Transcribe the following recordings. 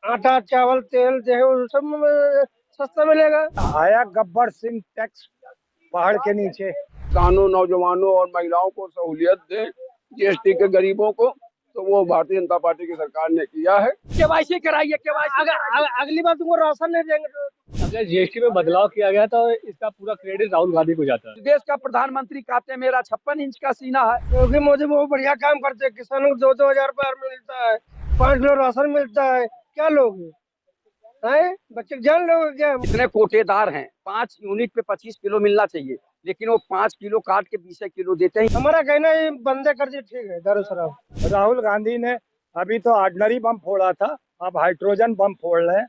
आटा चावल तेल गेहूँ सब सस्ता मिलेगा। आया गब्बर सिंह टैक्स पहाड़ के नीचे। किसानों, नौजवानों और महिलाओं को सहूलियत दें, जीएसटी के गरीबों को, तो वो भारतीय जनता पार्टी की सरकार ने किया है। केवाईसी कराइए, केवाईसी अगर अगली बार तुमको राशन नहीं देंगे तो। अगर जीएसटी में बदलाव किया गया तो इसका पूरा क्रेडिट राहुल गांधी को जाता है। देश का प्रधानमंत्री कहते हैं मेरा 56 इंच का सीना है। क्योंकि मोदी बहुत बढ़िया काम करते हैं, किसानों को 2-2 हजार रुपये मिलता है, 5 किलो राशन मिलता है। क्या लोग हैं, बच्चे जान लोग क्या। इतने कोटेदार हैं, 5 यूनिट पे 25 किलो मिलना चाहिए, लेकिन वो 5 किलो काट के 20 किलो देते हैं। हमारा कहना है बंदे कर दिए, ठीक है दारू शराब। राहुल गांधी ने अभी तो ऑर्डिनरी बम फोड़ा था, अब हाइड्रोजन बम फोड़ रहे हैं।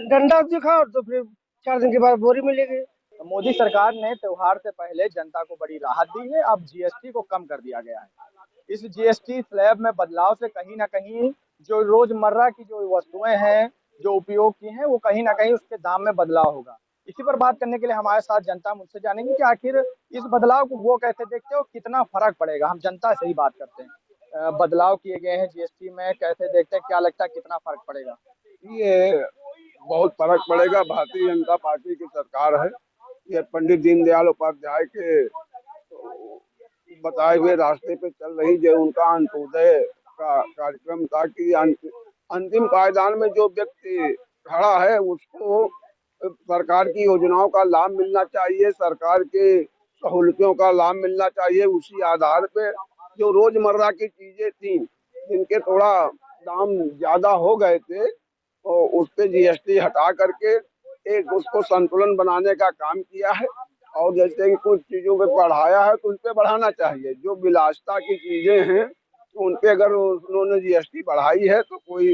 डंडा दिखाओ तो फिर 4 दिन के बाद बोरी मिलेगी। मोदी सरकार ने त्योहार से पहले जनता को बड़ी राहत दी है। अब जीएसटी को कम कर दिया गया है। इस जीएसटी स्लैब में बदलाव से कहीं ना कहीं जो रोजमर्रा की जो वस्तुएं हैं, जो उपयोग की हैं, वो कहीं ना कहीं उसके दाम में बदलाव होगा। इसी पर बात करने के लिए हमारे साथ जनता मुझसे जानेंगे कि आखिर इस बदलाव को वो कैसे देखते हैं और कितना फर्क पड़ेगा। हम जनता से ही बात करते हैं। बदलाव किए गए हैं जीएसटी में, कैसे देखते हैं, क्या लगता है कितना फर्क पड़ेगा? ये बहुत फर्क पड़ेगा। भारतीय जनता पार्टी की सरकार है। ये पंडित दीनदयाल उपाध्याय के बताए हुए रास्ते पे चल रही, जो उनका अंत्योदय का कार्यक्रम था कि अंतिम पायदान में जो व्यक्ति खड़ा है उसको सरकार की योजनाओं का लाभ मिलना चाहिए, सरकार के सहूलियतों का लाभ मिलना चाहिए। उसी आधार पे जो रोजमर्रा की चीजें थी जिनके थोड़ा दाम ज्यादा हो गए थे, तो उस पे जीएसटी हटा करके एक उसको संतुलन बनाने का काम किया है। और जैसे कि कुछ चीजों पे बढ़ाया है तो उन पे बढ़ाना चाहिए। जो विलासिता की चीजें हैं तो उन पे अगर उन्होंने जीएसटी बढ़ाई है तो कोई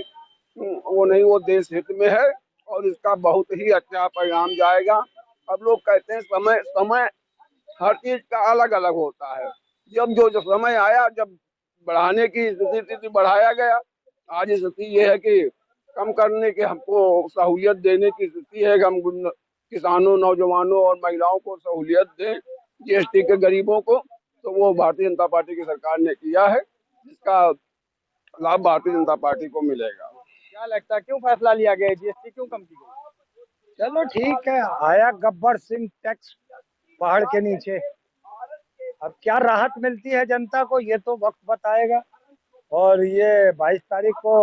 वो नहीं, वो देश हित में है और इसका बहुत ही अच्छा परिणाम जाएगा। अब लोग कहते हैं समय समय हर चीज का अलग अलग होता है। जब जो समय आया, जब बढ़ाने की स्थिति थी तो बढ़ाया गया। आज स्थिति ये है कि कम करने के, हमको सहूलियत देने की स्थिति है कि हम किसानों, नौजवानों और महिलाओं को सहूलियत दें, जीएसटी के गरीबों को, तो वो भारतीय जनता पार्टी की सरकार ने किया है, जिसका लाभ भारतीय जनता पार्टी को मिलेगा। क्या लगता है क्यों फैसला लिया गया है, जीएसटी क्यों कम की गई? चलो ठीक है, आया गब्बर सिंह टैक्स पहाड़ के नीचे। अब क्या राहत मिलती है जनता को ये तो वक्त बताएगा। और ये 22 तारीख को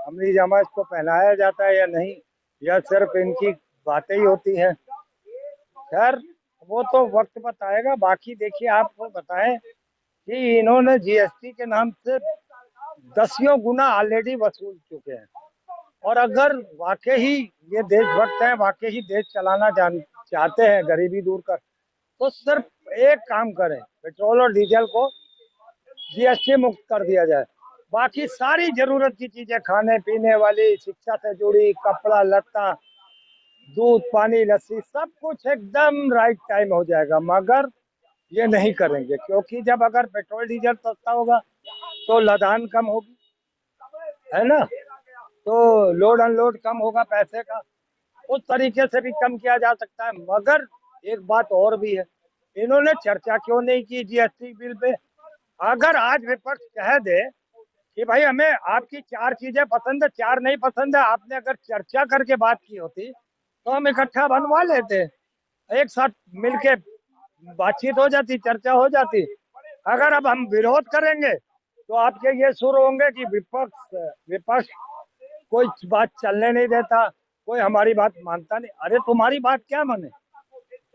अमली जामा इसको पहनाया जाता है या नहीं, यह सिर्फ इनकी बातें ही होती हैं। खैर वो तो वक्त बताएगा। बाकी देखिए, आपको बताएं कि इन्होंने जीएसटी के नाम से 10 गुना ऑलरेडी वसूल चुके हैं। और अगर वाकई ही ये देशभक्त हैं, वाकई ही देश चलाना चाहते हैं, गरीबी दूर कर, तो सिर्फ एक काम करें, पेट्रोल और डीजल को जीएसटी मुक्त कर दिया जाए। बाकी सारी जरूरत की चीजें, खाने पीने वाली, शिक्षा से जुड़ी, कपड़ा लत्ता, दूध पानी लस्सी, सब कुछ एकदम राइट टाइम हो जाएगा। मगर ये नहीं करेंगे, क्योंकि जब अगर पेट्रोल डीजल सस्ता होगा तो लदान कम होगी, है ना, तो लोड अनलोड कम होगा पैसे का, उस तरीके से भी कम किया जा सकता है। मगर एक बात और भी है, इन्होंने चर्चा क्यों नहीं की जीएसटी बिल पे। अगर आज विपक्ष कह दे कि भाई हमें आपकी 4 चीजें पसंद है, 4 नहीं पसंद है, आपने अगर चर्चा करके बात की होती तो हम इकट्ठा बनवा लेते, एक साथ मिलके बातचीत हो जाती, चर्चा हो जाती। अगर अब हम विरोध करेंगे तो आपके ये सुर होंगे कि विपक्ष कोई बात चलने नहीं देता, कोई हमारी बात मानता नहीं। अरे तुम्हारी बात क्या माने,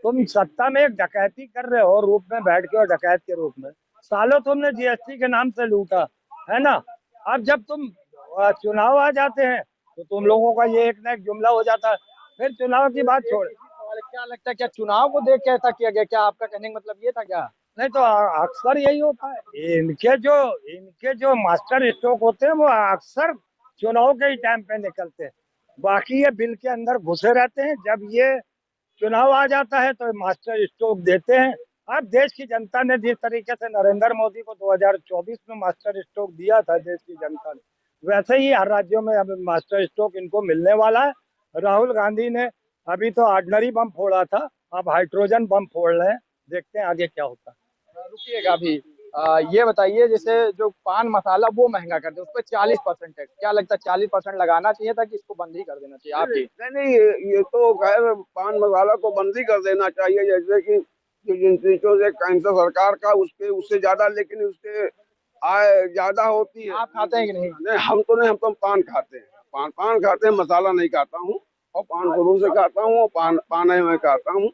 तुम सत्ता में एक डकैती कर रहे हो रूप में बैठ के, और डकैत के रूप में सालों तुमने जीएसटी के नाम से लूटा, है ना। अब जब तुम चुनाव आ जाते हैं तो तुम लोगों का ये एक ना एक जुमला हो जाता है, फिर चुनाव की बात छोड़। क्या लगता है, क्या चुनाव को देख के ऐसा किया गया? क्या आपका कहने का मतलब ये था क्या? नहीं तो अक्सर यही होता है, इनके जो मास्टर स्ट्रोक होते हैं वो अक्सर चुनाव के ही टाइम पे निकलते हैं। बाकी ये बिल के अंदर घुसे रहते हैं, जब ये चुनाव आ जाता है तो मास्टर स्ट्रोक देते हैं। अब देश की जनता ने जिस तरीके से नरेंद्र मोदी को 2024 में मास्टर स्ट्रोक दिया था देश की जनता ने, वैसे ही हर राज्यों में अब मास्टर स्ट्रोक इनको मिलने वाला है। राहुल गांधी ने अभी तो ऑर्डिनरी बम फोड़ा था, अब हाइड्रोजन बम फोड़ रहे हैं। देखते हैं आगे क्या होता है। रुकिएगा अभी, ये बताइए, जैसे जो पान मसाला वो महंगा कर दे, उस पर 40% टैक्स, क्या लगता है 40% लगाना चाहिए था कि इसको बंद ही कर देना चाहिए आपकी? नहीं नहीं, ये तो खैर पान मसाला को बंद ही कर देना चाहिए, जैसे कि जो जिन चीजों से कैंसर सरकार का उसके उससे ज्यादा, लेकिन उसके आय ज्यादा होती है। आप खाते हैं कि नहीं? नहीं, हम तो नहीं, हम तो पान खाते हैं, पान पान खाते हैं, मसाला नहीं खाता हूँ। और पान शुरू से खाता हूँ, और पान ही मैं खाता हूँ।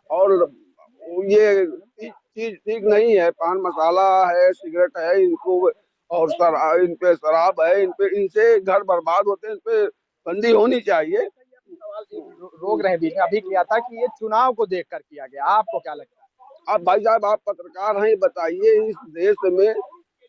और ये चीज ठीक नहीं है, पान मसाला है, सिगरेट है, इनको और शराब, इन पे शराब है, इन पे, इनसे घर बर्बाद होते हैं, इन पे बंदी होनी चाहिए। रोक रहे हैं बीच में, अभी किया था कि ये चुनाव को देखकर किया गया, आपको क्या लगता है? अब भाई साहब, आप पत्रकार हैं, बताइए इस देश में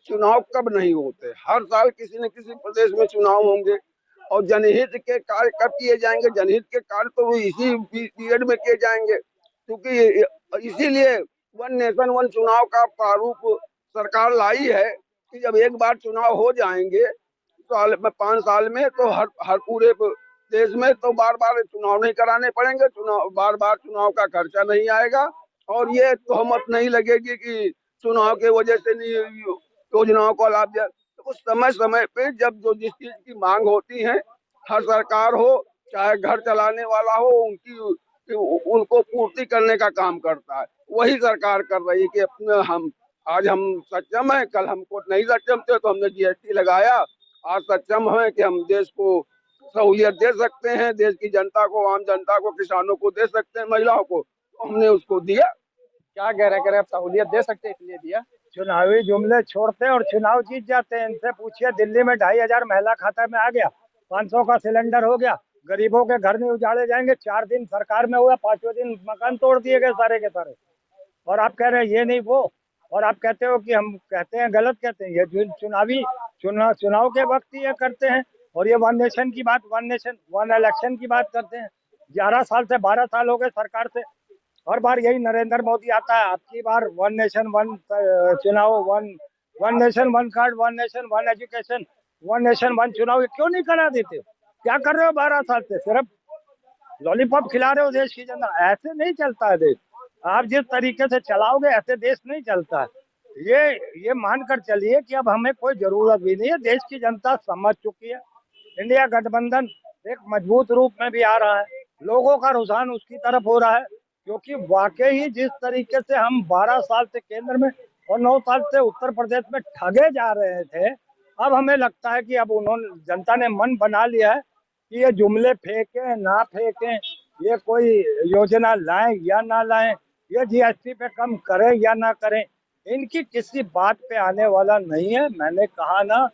चुनाव कब नहीं होते? हर साल किसी न किसी प्रदेश में चुनाव होंगे। और जनहित के कार्य कब किए जाएंगे? जनहित के कार्य तो वो इसी पीरियड में किए जाएंगे, क्योंकि इसीलिए वन नेशन वन चुनाव का प्रारूप सरकार लाई है कि जब एक बार चुनाव हो जाएंगे साल में, 5 साल में, तो हर हर पूरे देश में तो बार बार चुनाव नहीं कराने पड़ेंगे, चुनाव बार बार चुनाव का खर्चा नहीं आएगा। और ये तोहमत नहीं लगेगी कि चुनाव के वजह से नहीं योजनाओं को लाभ दिया। तो उस समय समय पे जब जो जिस चीज की मांग होती है, हर सरकार हो चाहे घर चलाने वाला हो, उनको पूर्ति करने का काम करता है। वही सरकार कर रही है कि अपने हम आज हम सक्षम है, कल हमको नहीं सक्षम थे तो हमने जीएसटी लगाया। आज सक्षम है कि हम देश को सहूलियत दे सकते हैं, देश की जनता को, आम जनता को, किसानों को दे सकते हैं, महिलाओं को, तो हमने उसको दिया। क्या कह रहे हैं, आप सहूलियत दे सकते हैं इसलिए दिया? चुनावी जुमले छोड़ते हैं और चुनाव जीत जाते हैं। इनसे पूछिए, दिल्ली में 2,500 महिला खाता में आ गया, 500 का सिलेंडर हो गया, गरीबों के घर नहीं उजाड़े जाएंगे। 4 दिन सरकार में हुआ, 5वें दिन मकान तोड़ दिए गए सारे के सारे। और आप कह रहे हैं ये नहीं वो, और आप कहते हो कि हम कहते हैं गलत कहते हैं। ये चुनाव के वक्त ही ये करते हैं। और ये वन नेशन की बात, वन नेशन वन इलेक्शन की बात करते हैं। 11 साल से 12 साल हो गए सरकार से, हर बार यही नरेंद्र मोदी आता है। आपकी बार वन नेशन वन चुनाव, one one nation one card, one nation one education, one nation one चुनाव, ये क्यों नहीं करा देते? क्या कर रहे हो 12 साल से? सिर्फ लॉलीपॉप खिला रहे हो देश की जनता। ऐसे नहीं चलता है देश। आप जिस तरीके से चलाओगे ऐसे देश नहीं चलता है। ये मानकर चलिए कि अब हमें कोई जरूरत भी नहीं है, देश की जनता समझ चुकी है। इंडिया गठबंधन एक मजबूत रूप में भी आ रहा है, लोगों का रुझान उसकी तरफ हो रहा है, क्योंकि वाकई ही जिस तरीके से हम 12 साल से केंद्र में और 9 साल से उत्तर प्रदेश में ठगे जा रहे थे, अब हमें लगता है कि अब उन्होंने, जनता ने मन बना लिया है कि ये जुमले फेंकें ना फेंकें, ये कोई योजना लाएं या ना लाएं, ये जीएसटी पे कम करें या ना करें, इनकी किसी बात पे आने वाला नहीं है। मैंने कहा ना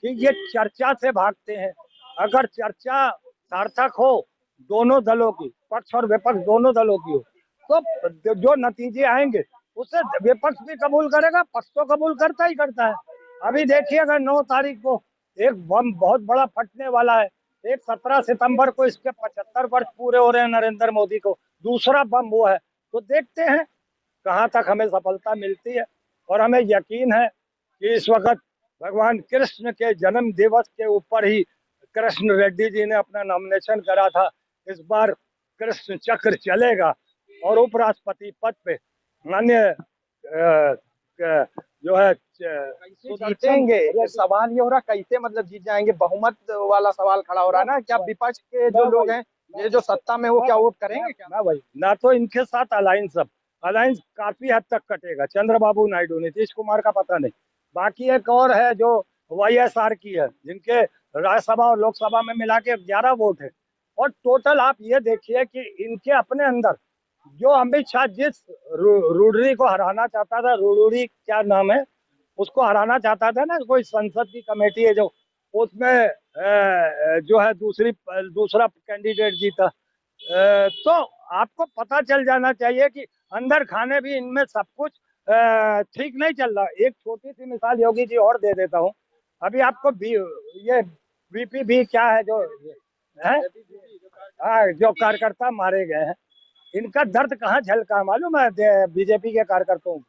कि ये चर्चा से भागते हैं। अगर चर्चा सार्थक हो दोनों दलों की, पक्ष और विपक्ष दोनों दलों की हो, तो जो नतीजे आएंगे उसे विपक्ष भी कबूल करेगा, पक्ष तो कबूल करता ही करता है। अभी देखिए, अगर 9 तारीख को एक बम बहुत बड़ा फटने वाला है, एक 17 सितंबर को इसके 75 वर्ष पूरे हो रहे हैं नरेंद्र मोदी को, दूसरा बम हुआ है। तो देखते हैं कहाँ तक हमें सफलता मिलती है। और हमें यकीन है कि इस वक्त भगवान कृष्ण के जन्म दिवस के ऊपर ही कृष्ण रेड्डी जी ने अपना नॉमिनेशन करा था। इस बार कृष्ण चक्र चलेगा और उपराष्ट्रपति पद पे माननीय जो है जीतेंगे। सवाल ये हो रहा कैसे, मतलब जीत जाएंगे, बहुमत वाला सवाल खड़ा हो रहा है ना। क्या विपक्ष के जो लोग हैं, ये जो सत्ता में, वो क्या वोट करेंगे क्या? ना भाई, ना तो इनके साथ अलायंस काफी हद तक कटेगा। चंद्रबाबू नायडू, नीतीश कुमार का पता नहीं। बाकी एक और है जो वाईएसआर की है, जिनके राज्यसभा और लोकसभा में मिला के 11 वोट है। और टोटल आप ये देखिए कि इनके अपने अंदर जो अमित शाह जिस रूडरी को हराना चाहता था, रूडरी क्या नाम है, उसको हराना चाहता था ना, कोई संसद की कमेटी है जो, उसमें जो है दूसरा कैंडिडेट जीता। तो आपको पता चल जाना चाहिए कि अंदर खाने भी इनमें सब कुछ ठीक नहीं चल रहा। एक छोटी सी मिसाल योगी जी और दे देता हूँ। अभी आपको ये बीपी भी क्या है जो है, जो कार्यकर्ता मारे गए हैं, इनका दर्द कहाँ झलका मालूम है बीजेपी के कार्यकर्ताओं को?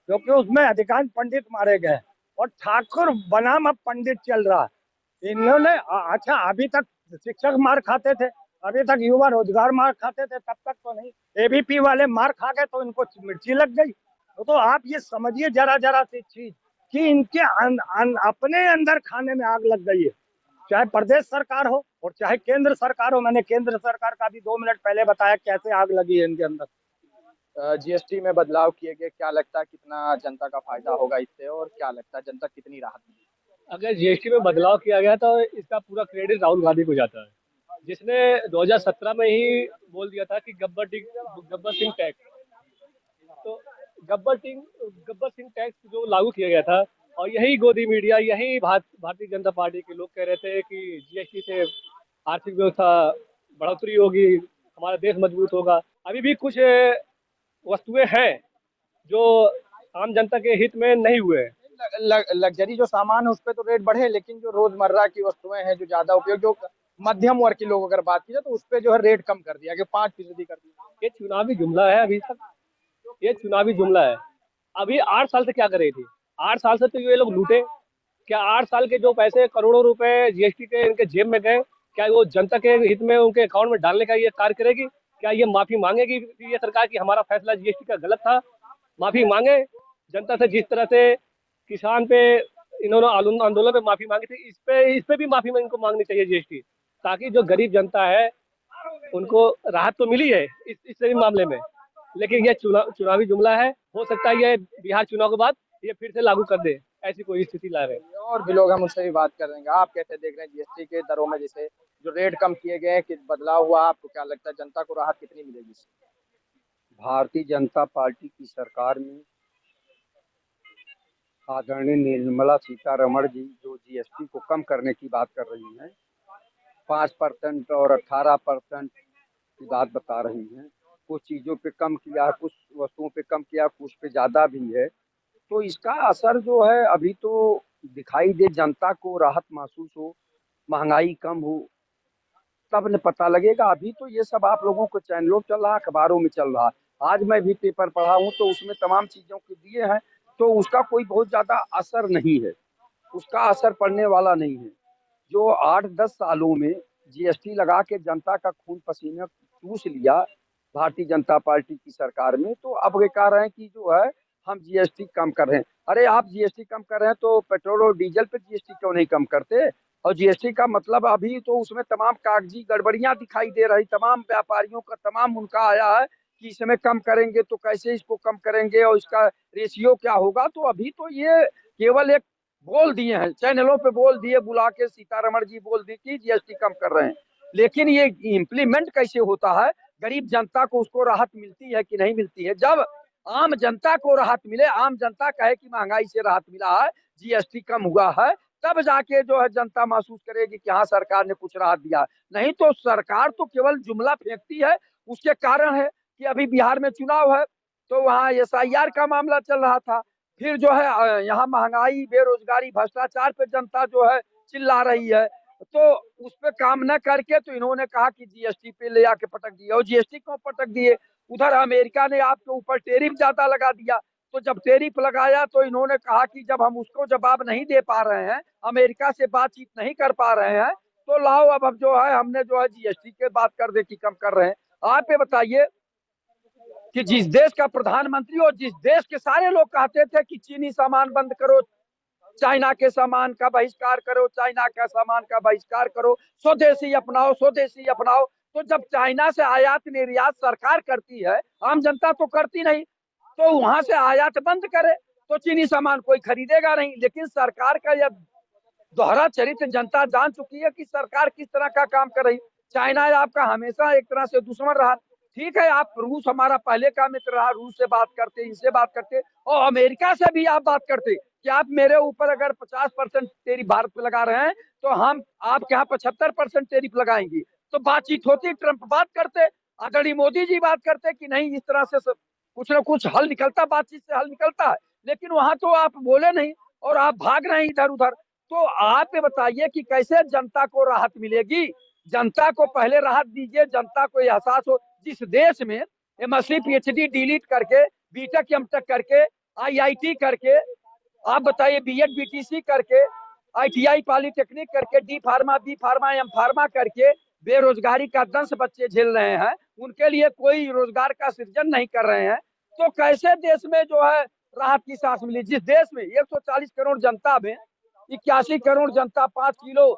क्योंकि उसमें अधिकांश पंडित मारे गए और ठाकुर बनाम अब पंडित चल रहा है। इन्होंने अच्छा, अभी तक शिक्षक मार खाते थे, अभी तक युवा रोजगार मार खाते थे, तब तक तो नहीं। एबीपी वाले मार खा गए तो इनको मिर्ची लग गई। तो आप ये समझिए जरा जरा सी चीज कि इनके अपने अंदर खाने में आग लग गई है, चाहे प्रदेश सरकार हो और चाहे केंद्र सरकार हो। मैंने केंद्र सरकार का भी 2 मिनट पहले बताया कैसे आग लगी है इनके अंदर। जीएसटी में बदलाव किए गए, क्या लगता है कितना जनता का फायदा होगा इससे, और क्या लगता है जनता कितनी राहत मिलेगी? अगर जीएसटी में बदलाव किया गया तो इसका पूरा क्रेडिट राहुल गांधी को जाता है, जिसने 2017 में ही बोल दिया था कि गब्बर सिंह टैक्स। तो गब्बर सिंह टैक्स जो लागू किया गया था, और यही गोदी मीडिया, यही भारतीय जनता पार्टी के लोग कह रहे थे कि जीएसटी से आर्थिक व्यवस्था बढ़ोतरी होगी, हमारा देश मजबूत होगा। अभी भी कुछ वस्तुएं हैं जो आम जनता के हित में नहीं हुए हैं। लग्जरी जो सामान है उस पर तो रेट बढ़े, लेकिन जो रोजमर्रा की वस्तुएं हैं, जो ज्यादा उपयोग, जो मध्यम वर्ग के लोग अगर बात की जाए, तो उस पर जो है रेट कम कर दिया कि 5% कर दिया। ये चुनावी जुमला है, अभी तक ये चुनावी जुमला है। अभी 8 साल से क्या कर रही थी? 8 साल से तो ये लोग लूटे। क्या 8 साल के जो पैसे करोड़ों रुपए जीएसटी के इनके जेब में गए, क्या वो जनता के हित में उनके अकाउंट में डालने का ये कार्य करेगी? क्या ये माफी मांगेगी ये सरकार की हमारा फैसला जीएसटी का गलत था? माफी मांगे जनता से, जिस तरह से किसान पे इन्होंने आंदोलन पे माफी मांगी थी, इस पे भी माफी इनको मांगनी चाहिए जीएसटी, ताकि जो गरीब जनता है उनको राहत तो मिली है इस सभी मामले में। लेकिन ये चुनावी जुमला है। हो सकता है ये बिहार चुनाव के बाद ये फिर से लागू कर दे, ऐसी कोई स्थिति ला रहे हैं। और भी लोग हम उससे भी बात कर देंगे। आप कैसे देख रहे हैं जीएसटी के दरों में, जैसे जो रेट कम किए गए हैं, कि बदलाव हुआ, आपको क्या लगता है जनता को राहत कितनी मिलेगी इससे? भारतीय जनता पार्टी की सरकार में आदरणीय निर्मला सीतारमण जी जो जीएसटी को कम करने की बात कर रही हैं, 5% और 18% की बात बता रही हैं। कुछ चीज़ों पे कम किया, कुछ वस्तुओं पे कम किया, कुछ पे ज़्यादा भी है। तो इसका असर जो है अभी तो दिखाई दे, जनता को राहत महसूस हो, महंगाई कम हो, तब न पता लगेगा। अभी तो ये सब आप लोगों को चैनलों चल रहा, अखबारों में चल रहा। आज मैं भी पेपर पढ़ा हूँ तो उसमें तमाम चीज़ों के दिए हैं, तो उसका कोई बहुत ज़्यादा असर नहीं है, उसका असर पड़ने वाला नहीं है। जो 8-10 सालों में जीएसटी लगा के जनता का खून पसीना चूस लिया भारतीय जनता पार्टी की सरकार में, तो अब ये कह रहे हैं कि जो है हम जीएसटी कम कर रहे हैं। अरे आप जीएसटी कम कर रहे हैं तो पेट्रोल और डीजल पे जीएसटी क्यों नहीं कम करते? और जीएसटी का मतलब अभी तो उसमें तमाम कागजी गड़बड़ियां दिखाई दे रही, तमाम व्यापारियों का तमाम उनका आया है कि इसमें कम करेंगे तो कैसे इसको कम करेंगे और इसका रेशियो क्या होगा। तो अभी तो ये केवल एक बोल दिए हैं, चैनलों पे बोल दिए, बुला के सीतारमण जी बोल दी कि जीएसटी कम कर रहे हैं, लेकिन ये इम्प्लीमेंट कैसे होता है, गरीब जनता को उसको राहत मिलती है कि नहीं मिलती है? जब आम जनता को राहत मिले, आम जनता कहे कि महंगाई से राहत मिला है, जीएसटी कम हुआ है, तब जाके जो है जनता महसूस करेगी कि हाँ सरकार ने कुछ राहत दिया। नहीं तो सरकार तो केवल जुमला फेंकती है। उसके कारण है कि अभी बिहार में चुनाव है तो वहाँ एसआईआर का मामला चल रहा था, फिर जो है यहाँ महंगाई, बेरोजगारी, भ्रष्टाचार पे जनता जो है चिल्ला रही है, तो उस पे काम न करके तो इन्होंने कहा कि जीएसटी पे ले आके पटक दिए। और जीएसटी क्यों पटक दिए? उधर अमेरिका ने आपके ऊपर टैरिफ ज्यादा लगा दिया, तो जब टैरिफ लगाया तो इन्होंने कहा कि जब हम उसको जवाब नहीं दे पा रहे हैं, अमेरिका से बातचीत नहीं कर पा रहे हैं, तो लाओ अब जो है हमने जो है जीएसटी के बात कर दे कि कम कर रहे हैं। आप ये बताइए कि जिस देश का प्रधानमंत्री और जिस देश के सारे लोग कहते थे कि चीनी सामान बंद करो, चाइना के सामान का बहिष्कार करो, चाइना का सामान का बहिष्कार करो, स्वदेशी अपनाओ, स्वदेशी अपनाओ, तो जब चाइना से आयात निर्यात सरकार करती है, आम जनता तो करती नहीं, तो वहां से आयात बंद करे तो चीनी सामान कोई खरीदेगा नहीं। लेकिन सरकार का यह दोहरा चरित्र जनता जान चुकी है कि सरकार किस तरह का काम कर रही। चाइना आपका हमेशा एक तरह से दुश्मन रहा। ठीक है, आप रूस हमारा पहले का मित्र रहा, रूस से बात करते, इनसे बात करते, और अमेरिका से भी आप बात करते कि आप मेरे ऊपर अगर 50% टैरिफ भारत पे लगा रहे हैं तो हम आपके यहाँ 75% टैरिफ लगाएंगे, तो बातचीत होती, ट्रंप बात करते, आदरणीय मोदी जी बात करते कि नहीं इस तरह से कुछ ना कुछ हल निकलता, बातचीत से हल निकलता है। लेकिन वहां तो आप बोले नहीं और आप भाग रहे हैं इधर उधर। तो आप ये बताइए कि कैसे जनता को राहत मिलेगी? जनता को पहले राहत दीजिए, जनता को एहसास हो। जिस देश में एमएससी पीएचडी डिलीट करके, बीटेक एमटेक करके, आईआईटी करके, आप बताइए बीएड बीटीसी करके, आईटीआई पॉलिटेक्निक करके, D pharma, B pharma, M pharma करके बेरोजगारी का दंश बच्चे झेल रहे हैं, उनके लिए कोई रोजगार का सृजन नहीं कर रहे हैं, तो कैसे देश में जो है राहत की सांस मिली? जिस देश में 140 करोड़ जनता में 81 करोड़ जनता 5 किलो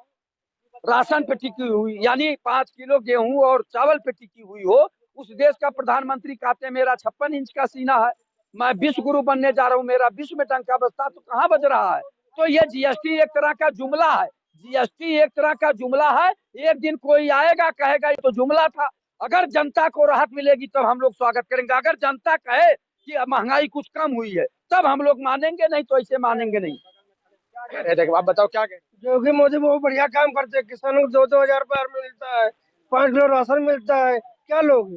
राशन पे टिकी हुई, यानी 5 किलो गेहूं और चावल पे टिकी हुई हो, उस देश का प्रधानमंत्री कहते हैं मेरा 56 इंच का सीना है, मैं विश्व गुरु बनने जा रहा हूं, मेरा विश्व में डंका बजता, तो कहां बज रहा है? तो ये जीएसटी एक तरह का जुमला है। जीएसटी एक तरह का जुमला है। एक दिन कोई आएगा कहेगा ये तो जुमला था। अगर जनता को राहत मिलेगी तब हम लोग स्वागत करेंगे। अगर जनता कहे कि महंगाई कुछ कम हुई है तब हम लोग मानेंगे, नहीं तो ऐसे मानेंगे नहीं। देखो आप बताओ क्या कहें। योगी मोदी बहुत बढ़िया काम करते हैं। किसानों को 2-2 हजार रुपया मिलता है, 5 किलो राशन मिलता है। क्या लोग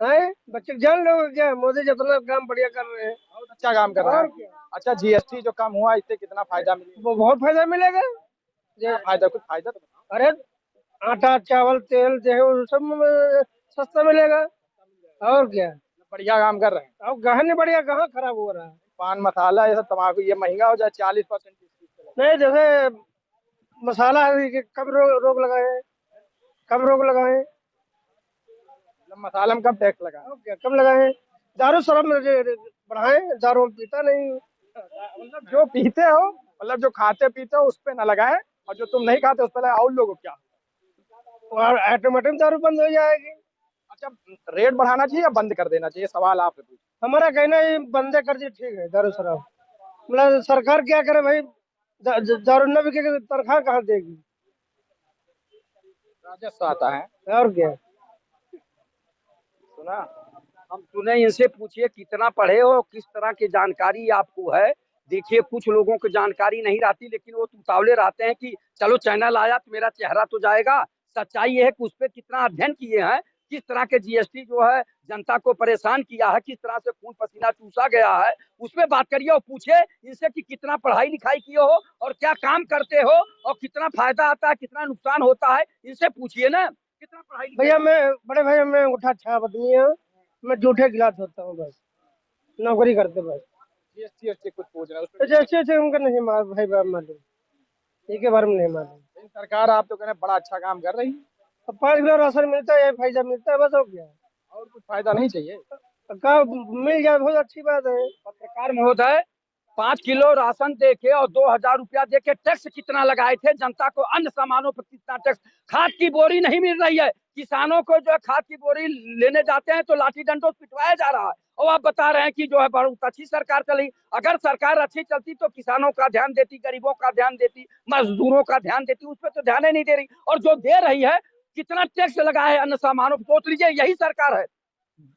हैं? बच्चे जान लोग क्या? मोदी जितना काम बढ़िया कर रहे हैं। बहुत अच्छा काम कर रहा और है। क्या? अच्छा, जीएसटी जो कम हुआ इससे कितना फायदा मिलेगा? वो बहुत फायदा मिलेगा। फायदा, कुछ फायदा तो बताओ। अरे आटा चावल तेल गेहूं सब में सस्ता मिलेगा। और क्या? बढ़िया काम कर रहे हैं। अब गहन बढ़िया कहाँ खराब हो रहा है? पान मसाला ये सब तम्बाकू ये महंगा हो जाए 40%। नहीं, जैसे मसाला है कि कम रोक लगाए, कम रोक लगाए। मसाला में कम टैक्स लगा। और क्या कम लगाए? दारू शराब में बढ़ाए, दारू पीता नहीं। मतलब जो पीते हो, मतलब जो खाते पीते हो उस पे ना लगाए, और जो तुम नहीं खाते उस पे लगाए। और लोगों को क्या? और ऑटोमेटिक दारू बंद हो जाएगी। अच्छा, रेट बढ़ाना चाहिए या बंद कर देना चाहिए? सवाल आपसे पूछ। हमारा कहना है बंदे कर दिए ठीक है दारू शराब। मतलब सरकार क्या करे भाई? दारू न बिके तो तनख्वाह कहाँ देगी? राजस्व आता है। और क्या? सुना? हम सुने, इनसे पूछिए कितना पढ़े हो, किस तरह की जानकारी आपको है। देखिए कुछ लोगों को जानकारी नहीं रहती, लेकिन वो उतावले रहते हैं कि चलो चैनल आया तो मेरा चेहरा तो जाएगा। सच्चाई ये है कि उस पर कितना अध्ययन किए हैं, किस तरह के जीएसटी जो है जनता को परेशान किया है, किस तरह से खून पसीना चूसा गया है, उस पर बात करिए। और पूछे इनसे कि कितना पढ़ाई लिखाई किए हो और क्या काम करते हो और कितना फायदा आता है, कितना नुकसान होता है, इनसे पूछिए ना कितना पढ़ाई लिखाई। भैया मैं बड़े भैया मैं अंगूठा छाप आदमी हूँ। मैं जूठे गिलास होता हूँ बस, नौकरी करते बस। जीएसटी कुछ पूछ रहा है तो जैसे उनका नहीं मार भाई बाप मालूम, इसके बारे में नहीं मालूम। सरकार आप तो कह रहे हैं बड़ा अच्छा काम कर रही है। अब 5 किलो राशन मिलता है, फायदा मिलता है बस। हो गया? और कुछ फायदा नहीं चाहिए? का मिल जाए बहुत अच्छी बात है। पत्रकार महोदय, 5 किलो राशन देके और 2,000 रुपया देके टैक्स कितना लगाए थे जनता को? अन्य सामानों पर कितना टैक्स? खाद की बोरी नहीं मिल रही है, किसानों को जो है खाद की बोरी लेने जाते हैं तो लाठी डंडों से पिटवाया जा रहा है। और आप बता रहे हैं कि जो है बहुत अच्छी सरकार चली। अगर सरकार अच्छी चलती तो किसानों का ध्यान देती, गरीबों का ध्यान देती, मजदूरों का ध्यान देती। उस पर तो ध्यान ही नहीं दे रही। और जो दे रही है कितना टैक्स लगा है अन्य सामानों पर, सोच लीजिए। यही सरकार है,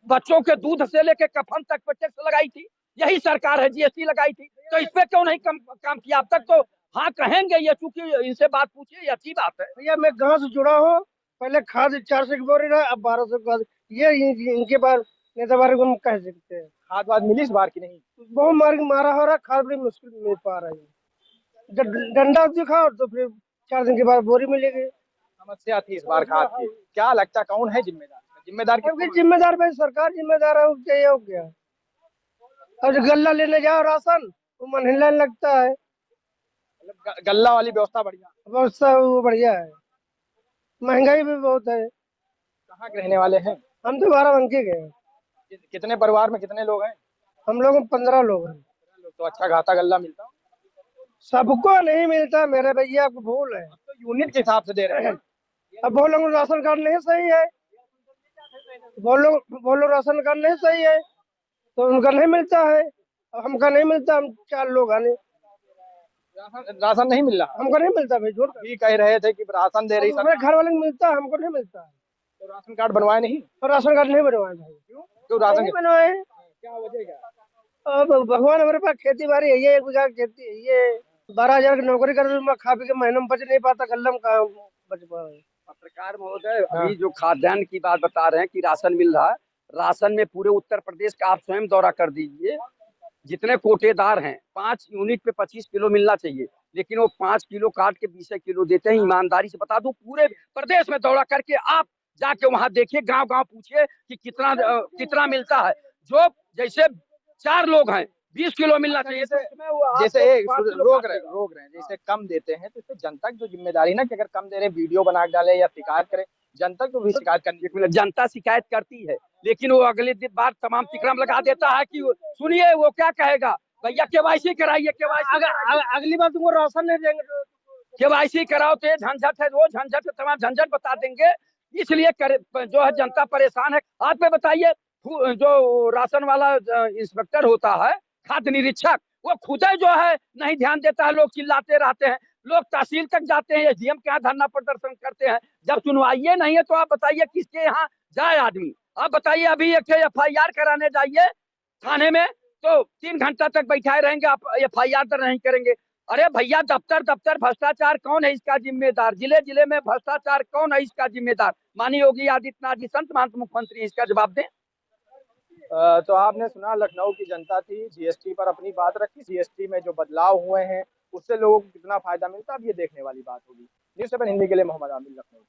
बच्चों के दूध से लेके कफन तक पर टैक्स लगाई थी, यही सरकार है। जीएसटी लगाई थी, तो इस पे क्यों नहीं काम किया अब तक? तो हाँ कहेंगे ये, चूंकि इनसे बात पूछिए, ये अच्छी बात है। भैया मैं गाँव से जुड़ा हूँ। पहले खाद 400 की बोरी रहा, अब 1200 की खाद। ये इनके पास नेता बारे को हम कह सकते हैं। खाद वाद मिली इस बार की नहीं? बहुत मारा हो रहा, खाद बड़ी मुश्किल मिल पा रही है। जब डंडा दिखाओ तो फिर 4 दिन के बाद बोरी मिलेगी। समस्या थी इस बार खाद की। क्या लगता है कौन है जिम्मेदार? जिम्मेदार क्योंकि जिम्मेदार भाई सरकार जिम्मेदार है। क्या हो गया? और गल्ला लेने जाओ राशन तो मन हिलने लगता है। मतलब गल्ला वाली व्यवस्था बढ़िया। व्यवस्था वो बढ़िया है, महंगाई भी बहुत है। कहाँ के रहने वाले हैं? हम तो बाराबंकी गए। कितने परिवार में कितने लोग हैं? हम लोग 15 लोग हैं। तो अच्छा खाता गल्ला मिलता? सबको नहीं मिलता मेरे भैया, आपको भूल है। तो यूनिट के हिसाब से दे रहे हैं। अब वो लोग राशन कार्ड नहीं सही है, वो लोग राशन कार्ड नहीं सही है तो उनका नहीं मिलता है। अब हमका नहीं मिलता, हम 4 लोग आने, राशन नहीं मिल रहा? हमको नहीं मिलता भाई। झूठ भी कह रहे थे कि राशन दे रही हमारे घर वाले को मिलता है, हमको नहीं मिलता है। तो राशन कार्ड बनवाए नहीं? और राशन कार्ड नहीं बनवाए भाई। क्यों राशन नहीं बनवाए। क्या वजह क्या? अब भगवान हमारे पास खेती बाड़ी है, ये 1 बीघा खेती है, ये 12,000 की नौकरी कर मैं खा पी के महीने में बच नहीं पाता, गल्ला में कहाँ बच पा रहा है। पत्रकार महोदय, अभी जो खाद्यान्न की बात बता रहे हैं कि राशन मिल रहा है, राशन में पूरे उत्तर प्रदेश का आप स्वयं दौरा कर दीजिए। जितने कोटेदार हैं 5 यूनिट पे 25 किलो मिलना चाहिए, लेकिन वो 5 किलो काट के 20 किलो देते हैं। ईमानदारी से बता दूं, पूरे प्रदेश में दौरा करके आप जाके वहां देखिए, गांव गांव पूछिए कि कितना मिलता है। जो जैसे 4 लोग हैं 20 किलो मिलना चाहिए, तो जैसे रोक रहे हैं, जैसे कम देते हैं तो इससे जनता की जो जिम्मेदारी ना कि अगर कम दे रहे वीडियो बना के डाले या शिकायत करे, जनता को भी शिकायत करनी। एक मिनट, जनता शिकायत करती है लेकिन वो अगले दिन बाद तमाम तिकड़म लगा देता है कि सुनिए वो क्या कहेगा, भैया केवाईसी कराइए, केवाईसी अगली बार तुमको राशन नहीं देंगे तो केवाईसी कराओ तो ये झंझट है, वो झंझट है, तमाम झंझट बता देंगे। इसलिए जो है जनता परेशान है। आप पे बताइए, जो राशन वाला इंस्पेक्टर होता है, खाद्य निरीक्षक, वो खुद ही जो है नहीं ध्यान देता है, लोग चिल्लाते रहते हैं, लोग तहसील तक जाते हैं, एसडीएम के यहाँ धरना प्रदर्शन करते हैं। जब सुनवाइए नहीं है तो आप बताइए किसके यहाँ जाए आदमी। आप बताइए, अभी एक FIR कराने जाइए थाने में तो 3 घंटा तक बैठाए रहेंगे, आप FIR तो नहीं करेंगे। अरे भैया, दफ्तर दफ्तर भ्रष्टाचार कौन है इसका जिम्मेदार? जिले जिले में भ्रष्टाचार कौन है इसका जिम्मेदार? माननीय योगी आदित्यनाथ जी, संत महंत मुख्यमंत्री, इसका जवाब दें। तो आपने सुना, लखनऊ की जनता थी, जीएसटी पर अपनी बात रखी। जीएसटी में जो बदलाव हुए हैं उससे लोगों को कितना फायदा मिलता है, अब ये देखने वाली बात होगी। न्यूज़ 7 हिंदी के लिए मोहम्मद आमिर, लखनऊ।